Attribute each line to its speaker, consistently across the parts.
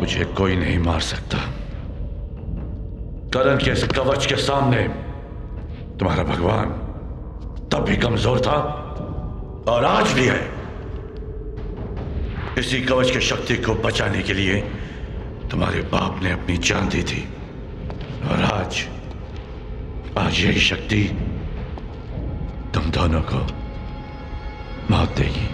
Speaker 1: मुझे कोई नहीं मार सकता। करण के इस कवच के सामने तुम्हारा भगवान तब भी कमजोर था और आज भी है। इसी कवच की शक्ति को बचाने के लिए तुम्हारे बाप ने अपनी जान दी थी और आज यही शक्ति तुम दोनों को मौत देगी।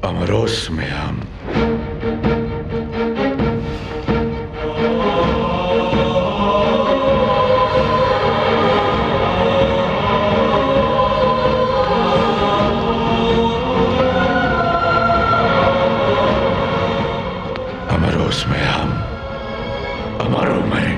Speaker 1: अमरोस में हम अमरोस में हम अमरों में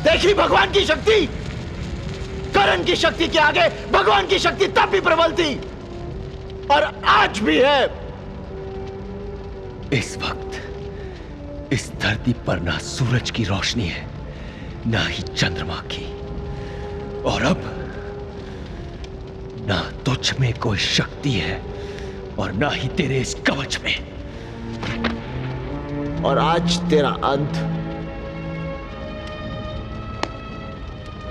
Speaker 2: देखी भगवान की शक्ति। करण की शक्ति के आगे भगवान की शक्ति तब भी प्रबल थी और आज भी है।
Speaker 3: इस वक्त इस धरती पर ना सूरज की रोशनी है, ना ही चंद्रमा की, और अब ना तुझ में कोई शक्ति है और ना ही तेरे इस कवच में।
Speaker 2: और आज तेरा अंत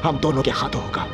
Speaker 2: हम दोनों के हाथों होगा।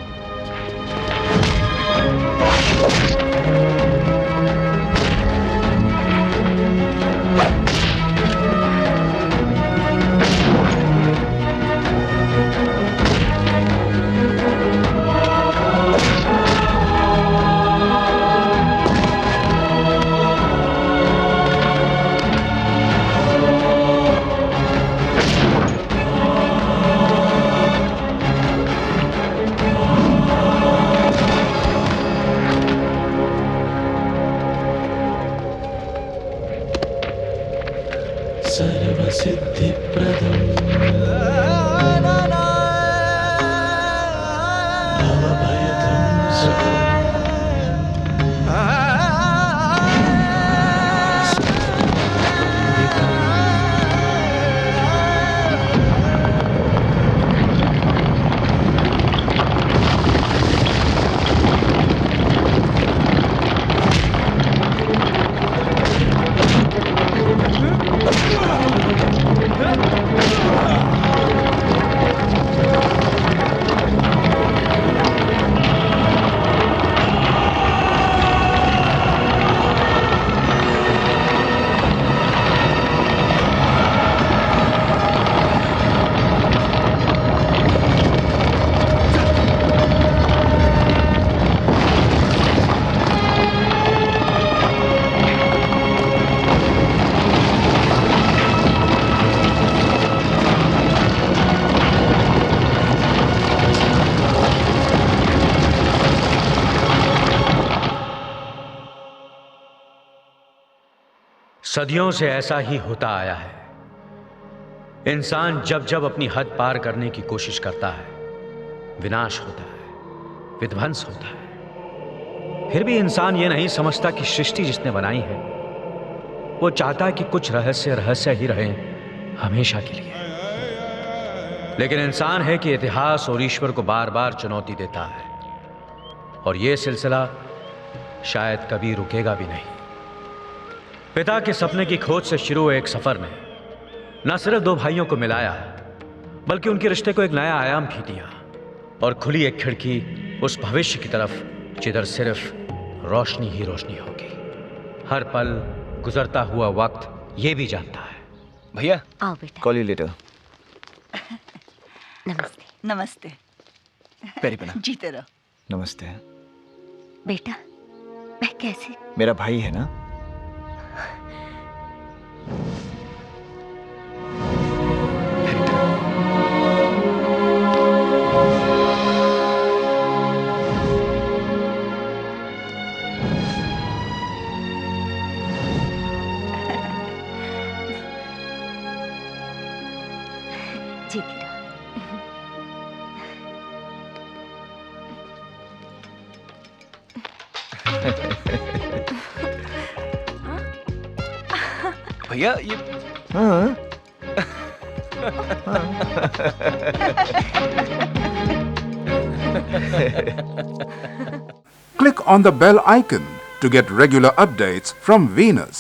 Speaker 4: सदियों से ऐसा ही होता आया है। इंसान जब जब अपनी हद पार करने की कोशिश करता है, विनाश होता है, विध्वंस होता है। फिर भी इंसान ये नहीं समझता कि सृष्टि जिसने बनाई है वो चाहता है कि कुछ रहस्य ही रहें हमेशा के लिए। लेकिन इंसान है कि इतिहास और ईश्वर को बार बार चुनौती देता है, और यह सिलसिला शायद कभी रुकेगा भी नहीं। पिता के सपने की खोज से शुरू हुए एक सफर ने न सिर्फ दो भाइयों को मिलाया, बल्कि उनके रिश्ते को एक नया आयाम भी दिया और खुली एक खिड़की उस भविष्य की तरफ जिधर सिर्फ रोशनी ही रोशनी होगी। हर पल गुजरता हुआ वक्त ये भी जानता है।
Speaker 3: भैया,
Speaker 5: आओ बेटा।
Speaker 3: Call you later.
Speaker 5: नमस्ते।
Speaker 6: नमस्ते।
Speaker 3: पैरी पना।
Speaker 6: जीते रहो।
Speaker 3: नमस्ते।
Speaker 5: बेटा, मैं कैसे?
Speaker 3: मेरा भाई है ना?
Speaker 5: जीती रहो।
Speaker 3: भैया ये हाँ।
Speaker 7: Click on the bell icon to get regular updates from Venus.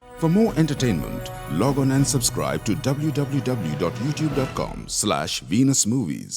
Speaker 7: For more entertainment, log on and subscribe to www.youtube.com/Venus Movies.